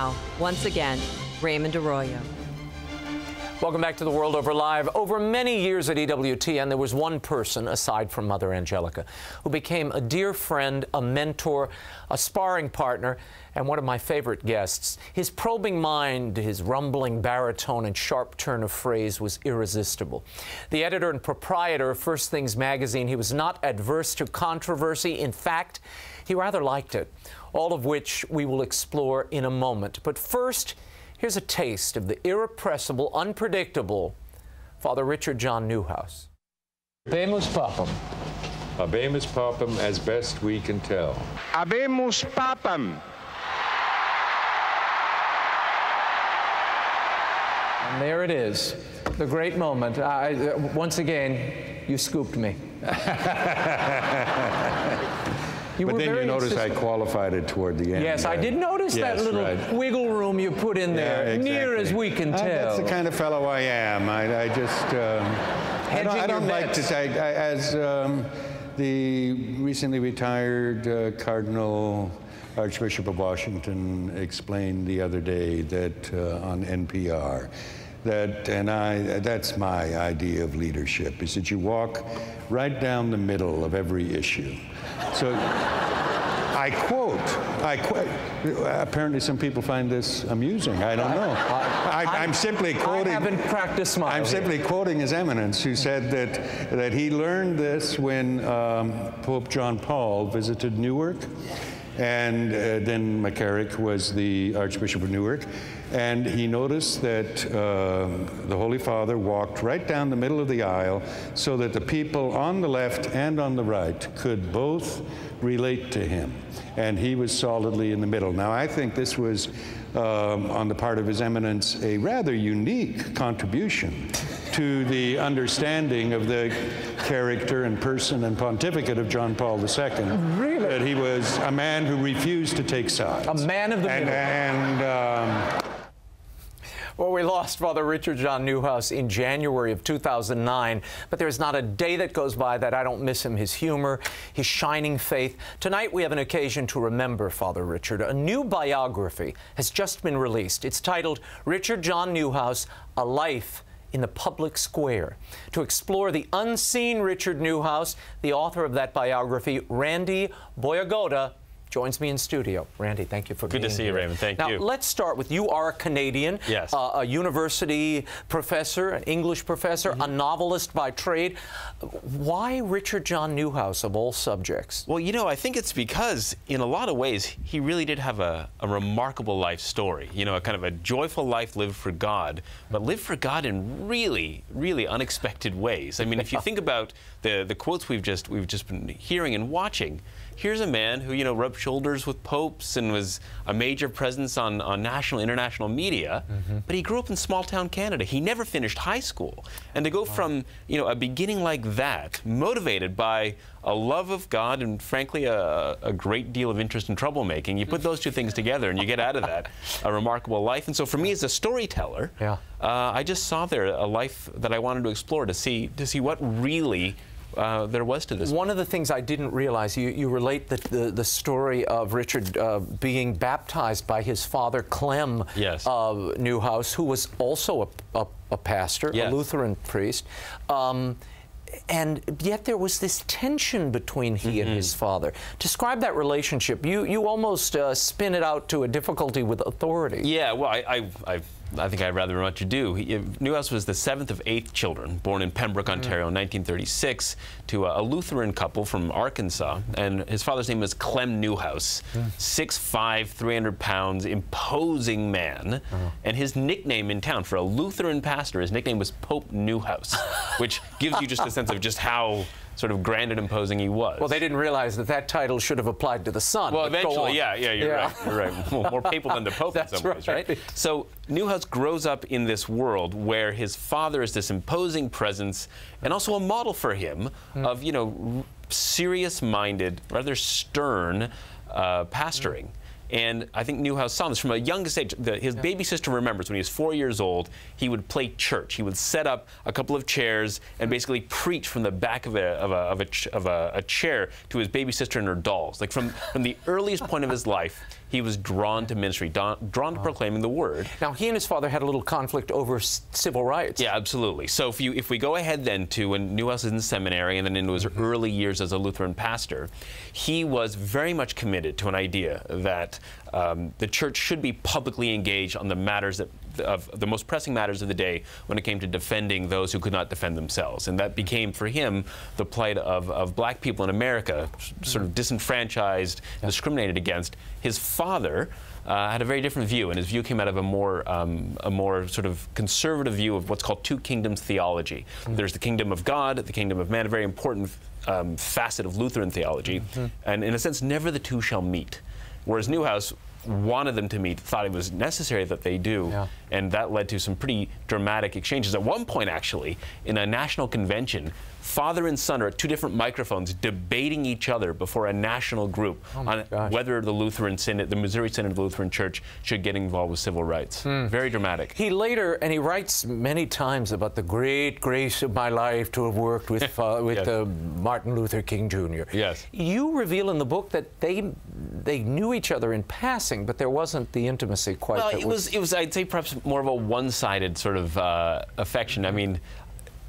now, once again, Raymond Arroyo. Welcome back to The World Over Live. Over many years at EWTN, there was one person, aside from Mother Angelica, who became a dear friend, a mentor, a sparring partner, and one of my favorite guests. His probing mind, his rumbling baritone, and sharp turn of phrase was irresistible. The editor and proprietor of First Things magazine, he was not adverse to controversy. In fact, he rather liked it, all of which we will explore in a moment. But first, here's a taste of the irrepressible, unpredictable Father Richard John Neuhaus. Habemus Papam. Habemus Papam as best we can tell. Habemus Papam. And there it is, the great moment. Once again, you scooped me. But then you notice I qualified it toward the end. Yes, I did notice that little wiggle room you put in there, exactly. Near as we can tell. That's the kind of fellow I am. I just, I don't like to say, as the recently retired Cardinal Archbishop of Washington explained the other day that on NPR, that's my idea of leadership, is that you walk right down the middle of every issue. So I quote, apparently some people find this amusing, I don't know. I'm simply quoting. I haven't practiced mine. I'm simply quoting His Eminence, who said that he learned this when Pope John Paul visited Newark, and then McCarrick was the Archbishop of Newark, and he noticed that the Holy Father walked right down the middle of the aisle so that the people on the left and on the right could both relate to him, and he was solidly in the middle. Now, I think this was, on the part of His Eminence, a rather unique contribution to the understanding of the character and person and pontificate of John Paul II. Really? That he was a man who refused to take sides. A man of the middle. Well, we lost Father Richard John Neuhaus in January of 2009, but there's not a day that goes by that I don't miss him, his humor, his shining faith. Tonight we have an occasion to remember Father Richard. A new biography has just been released. It's titled Richard John Neuhaus, A Life in the Public Square. To explore the unseen Richard Neuhaus, the author of that biography, Randy Boyagoda, joins me in studio. Randy, thank you for being here. Good to see you, Raymond. Thank you. Now, let's start with, you are a Canadian, yes. A university professor, an English professor, a novelist by trade. Why Richard John Neuhaus, of all subjects? Well, you know, I think it's because, in a lot of ways, he really did have a remarkable life story. You know, a kind of a joyful life lived for God, but lived for God in really, really unexpected ways. I mean, if you think about the quotes we've just been hearing and watching, here's a man who, you know, rubbed shoulders with popes and was a major presence on national, international media, but he grew up in small-town Canada. He never finished high school. And to go from, you know, a beginning like that, motivated by a love of God and, frankly, a great deal of interest in troublemaking, you put those two things together and you get out of that a remarkable life. And so for me as a storyteller, I just saw there a life that I wanted to explore, to see what really there was to this. One of the things I didn't realize, you relate the story of Richard being baptized by his father, Clem Neuhaus, who was also a pastor, a Lutheran priest. And yet there was this tension between he and his father. Describe that relationship. You almost spin it out to a difficulty with authority. Yeah, well, I think I'd rather much do. Neuhaus was the 7th of 8 children, born in Pembroke, Ontario in 1936, to a Lutheran couple from Arkansas. And his father's name was Clem Neuhaus, 6'5", 300 pounds, imposing man. And his nickname in town, for a Lutheran pastor, his nickname was Pope Neuhaus, which gives you just a sense of just how sort of grand and imposing he was. Well, they didn't realize that title should have applied to the son. Well, eventually, you're right. You're right. More papal than the Pope in some ways, right? So Neuhaus grows up in this world where his father is this imposing presence and also a model for him of, you know, serious-minded, rather stern pastoring. And I think Neuhaus saw this from a youngest age. His baby sister remembers when he was 4 years old, he would play church. He would set up a couple of chairs and basically preach from the back of a chair to his baby sister and her dolls. Like from the earliest point of his life, he was drawn to ministry, drawn to proclaiming the word. Now, he and his father had a little conflict over civil rights. Yeah, absolutely. So if we go ahead then to when Neuhaus is in seminary and then into his early years as a Lutheran pastor, he was very much committed to an idea that the church should be publicly engaged on the matters of the most pressing matters of the day when it came to defending those who could not defend themselves. And that became for him the plight of black people in America, sort of disenfranchised, discriminated against. His father had a very different view, and his view came out of a more sort of conservative view of what's called two kingdoms theology. There's the kingdom of God, the kingdom of man, a very important facet of Lutheran theology, and in a sense, never the two shall meet. Whereas Neuhaus wanted them to meet, thought it was necessary that they do, and that led to some pretty dramatic exchanges. At one point, actually, in a national convention, father and son are at two different microphones debating each other before a national group on whether the Lutheran Synod, the Missouri Synod of the Lutheran Church, should get involved with civil rights. Very dramatic. He later, and he writes many times about the great grace of my life to have worked with Martin Luther King Jr. Yes. You reveal in the book that they knew each other in passing, but there wasn't the intimacy quite. Well, it was I'd say perhaps more of a one-sided sort of affection. I mean,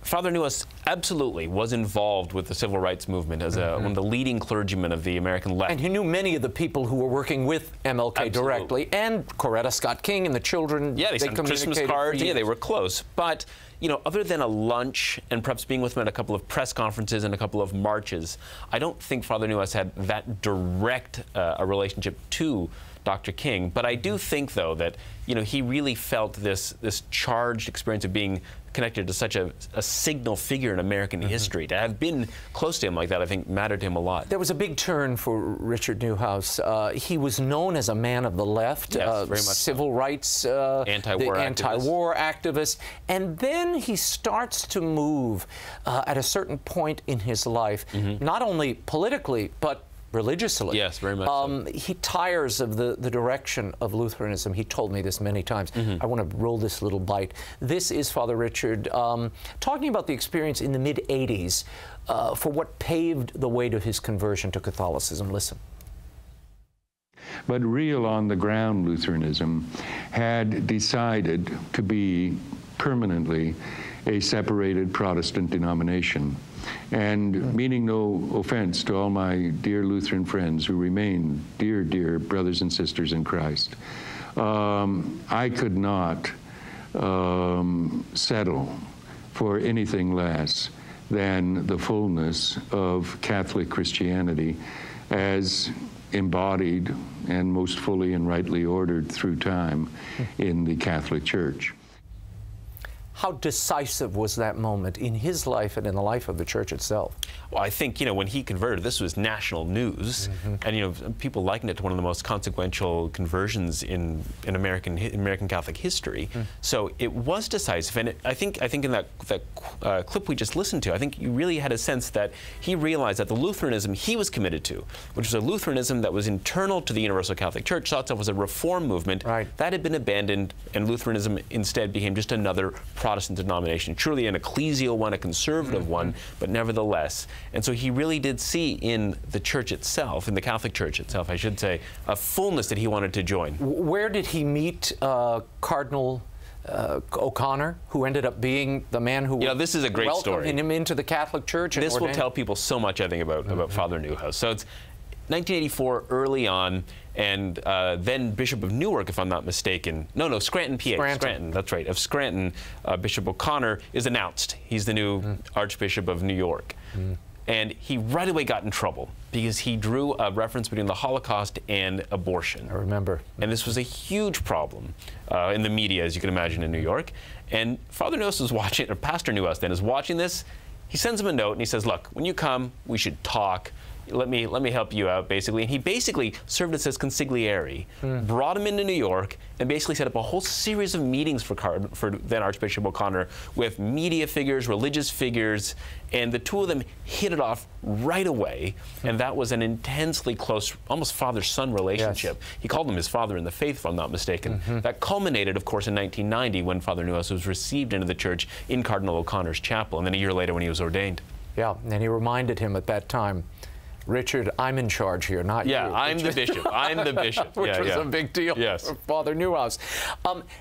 Father Neuhaus absolutely was involved with the civil rights movement as one of the leading clergymen of the American left. And he knew many of the people who were working with MLK directly, and Coretta Scott King and the children. Yeah, they sent Christmas cards. Yeah, they were close. But, you know, other than a lunch and perhaps being with him at a couple of press conferences and a couple of marches, I don't think Father Neuhaus had that direct a relationship to Dr. King. But I do think, though, that, you know, he really felt this charged experience of being connected to such a signal figure in American history. To have been close to him like that, I think, mattered to him a lot. There was a big turn for Richard Neuhaus. He was known as a man of the left, very much civil rights, anti-war activist. And then he starts to move at a certain point in his life, not only politically, but religiously. Yes, very much so. He tires of the direction of Lutheranism. He told me this many times. I want to roll this little bite. This is Father Richard talking about the experience in the mid-'80s for what paved the way to his conversion to Catholicism. Listen. But real on-the-ground Lutheranism had decided to be permanently a separated Protestant denomination. And meaning no offense to all my dear Lutheran friends who remain dear, dear brothers and sisters in Christ, I could not settle for anything less than the fullness of Catholic Christianity as embodied and most fully and rightly ordered through time in the Catholic Church. How decisive was that moment in his life and in the life of the church itself? Well, I think, you know, when he converted, this was national news, and, you know, people likened it to one of the most consequential conversions in American Catholic history. So it was decisive, and I think in that clip we just listened to, I think you really had a sense that he realized that the Lutheranism he was committed to, which was a Lutheranism that was internal to the Universal Catholic Church, saw itself as a reform movement, that had been abandoned, and Lutheranism instead became just another Protestant denomination, truly an ecclesial one, a conservative one, but nevertheless. And so he really did see in the church itself, in the Catholic Church itself, I should say, a fullness that he wanted to join. Where did he meet Cardinal O'Connor, who ended up being the man who this is a great story. Welcomed him into the Catholic Church? This will tell people so much, I think, about Father Neuhaus. So it's 1984, early on, and then Bishop of Newark, if I'm not mistaken. No, Scranton, PA. Scranton, that's right. Of Scranton, Bishop O'Connor is announced. He's the new Archbishop of New York. And he right away got in trouble because he drew a reference between the Holocaust and abortion. I remember. And this was a huge problem in the media, as you can imagine, in New York. And Father Neuhaus was watching, or Pastor Neuhaus then is watching this. He sends him a note and he says, look, when you come, we should talk. let me help you out, basically. And he basically served as his consigliere, brought him into New York, and basically set up a whole series of meetings for then Archbishop O'Connor with media figures, religious figures, and the two of them hit it off right away. And that was an intensely close, almost father-son relationship. Yes. He called him his father in the faith, if I'm not mistaken. That culminated, of course, in 1990 when Father Neuhaus was received into the church in Cardinal O'Connor's chapel, and then a year later when he was ordained. Yeah, and he reminded him at that time, Richard, I'm in charge here, not you. Yeah, I'm the bishop. I'm the bishop. Which was a big deal for Father Neuhaus.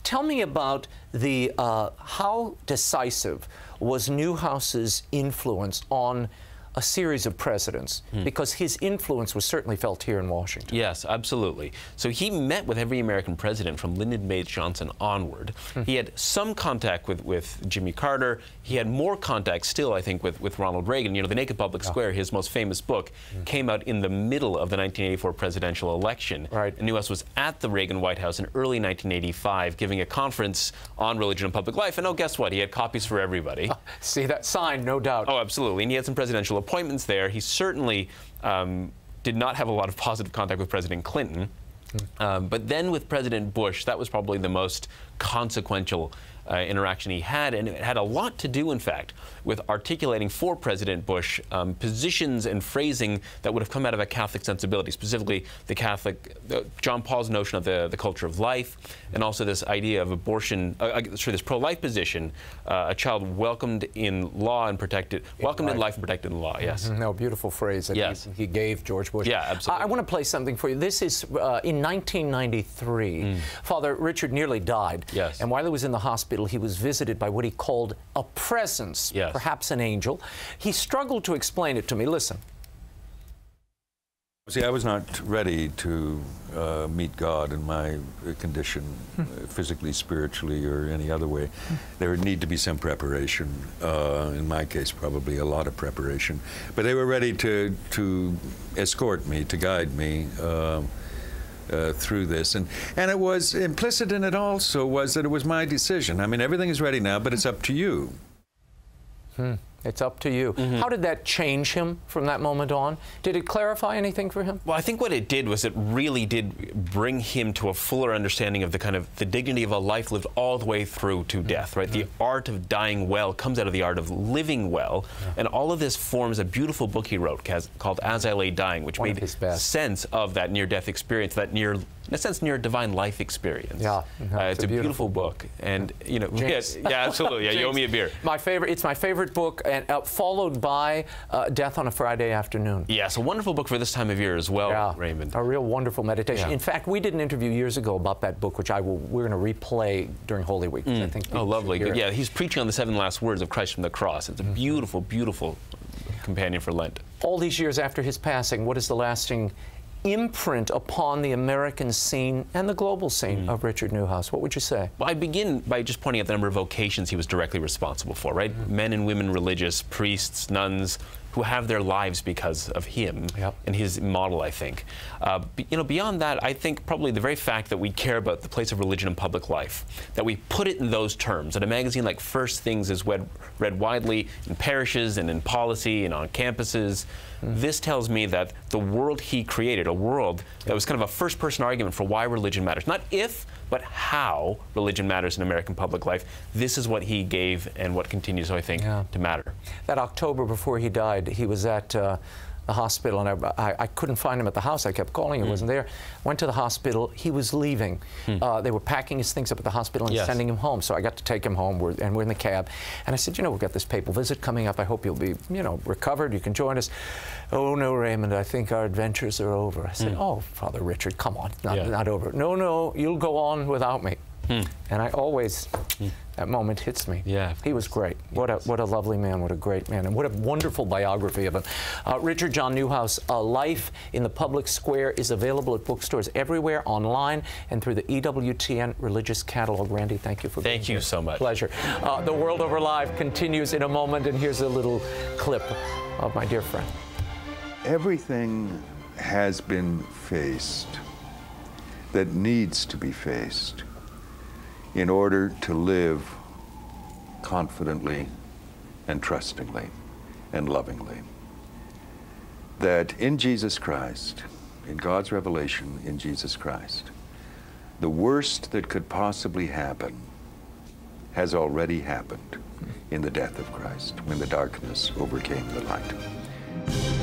Tell me about the how decisive was Neuhaus's influence on a series of presidents, because his influence was certainly felt here in Washington. Yes, absolutely. So he met with every American president from Lyndon Baines Johnson onward. He had some contact with Jimmy Carter. He had more contact still, I think, with Ronald Reagan. You know, The Naked Public Square, his most famous book, came out in the middle of the 1984 presidential election. Right. And Neuhaus was at the Reagan White House in early 1985 giving a conference on religion and public life. And oh, guess what? He had copies for everybody. See that sign, no doubt. Oh, absolutely. And he had some presidential appointments there. He certainly did not have a lot of positive contact with President Clinton. But then with President Bush, that was probably the most consequential interaction he had, and it had a lot to do, in fact, with articulating for President Bush positions and phrasing that would have come out of a Catholic sensibility, specifically the Catholic, John Paul's notion of the culture of life, and also this idea of abortion, this pro-life position, a child welcomed in law and protected, welcomed in life and protected in law, yes. No, beautiful phrase that he gave George Bush. Yeah, absolutely. I want to play something for you. This is in 1993. Father Richard nearly died. Yes. And while he was in the hospital, he was visited by what he called a presence, perhaps an angel. He struggled to explain it to me. Listen. See, I was not ready to meet God in my condition, physically, spiritually, or any other way. There would need to be some preparation. In my case, probably a lot of preparation. But they were ready to escort me, to guide me through this. And it was implicit in it also was that it was my decision. I mean, everything is ready now, but it's up to you. It's up to you. How did that change him from that moment on? Did it clarify anything for him? Well, I think what it did was it really did bring him to a fuller understanding of the dignity of a life lived all the way through to death, right? The art of dying well comes out of the art of living well, and all of this forms a beautiful book he wrote called As I Lay Dying, which made sense of that near-death experience, that in a sense, near divine life experience. Yeah, it's a beautiful book, and you know, yeah, absolutely. Yeah, you owe me a beer. It's my favorite book, and followed by Death on a Friday Afternoon. Yes, a wonderful book for this time of year as well, Raymond. A real wonderful meditation. In fact, we did an interview years ago about that book, which we're going to replay during Holy Week. I think. Oh, lovely. Yeah, he's preaching on the 7 last words of Christ from the cross. It's a beautiful, beautiful companion for Lent. All these years after his passing, what is the lasting imprint upon the American scene and the global scene of Richard Neuhaus? What would you say? Well, I begin by just pointing out the number of vocations he was directly responsible for, right? Men and women religious, priests, nuns, who have their lives because of him and his model, I think. You know, beyond that, I think probably the very fact that we care about the place of religion in public life, that we put it in those terms, that a magazine like First Things is read widely in parishes and in policy and on campuses. This tells me that the world he created, a world that was kind of a first-person argument for why religion matters. Not if, but how religion matters in American public life. This is what he gave and what continues, I think, to matter. That October before he died, he was at the hospital, and I couldn't find him at the house. I kept calling, he wasn't there. Went to the hospital. He was leaving. They were packing his things up at the hospital and sending him home. So I got to take him home, and we're in the cab. And I said, you know, we've got this papal visit coming up. I hope you'll be, you know, recovered. You can join us. Oh, no, Raymond, I think our adventures are over. I said, oh, Father Richard, come on, not over. No, you'll go on without me. And I always, that moment hits me. Yeah, he was great. What a lovely man, what a great man, and what a wonderful biography of him. Richard John Neuhaus, Life in the Public Square is available at bookstores everywhere, online, and through the EWTN Religious Catalog. Randy, thank you for being here. Thank you so much. Pleasure. The World Over Live continues in a moment, and here's a little clip of my dear friend. Everything has been faced that needs to be faced in order to live confidently and trustingly and lovingly. that in Jesus Christ, in God's revelation in Jesus Christ, the worst that could possibly happen has already happened in the death of Christ, when the darkness overcame the light.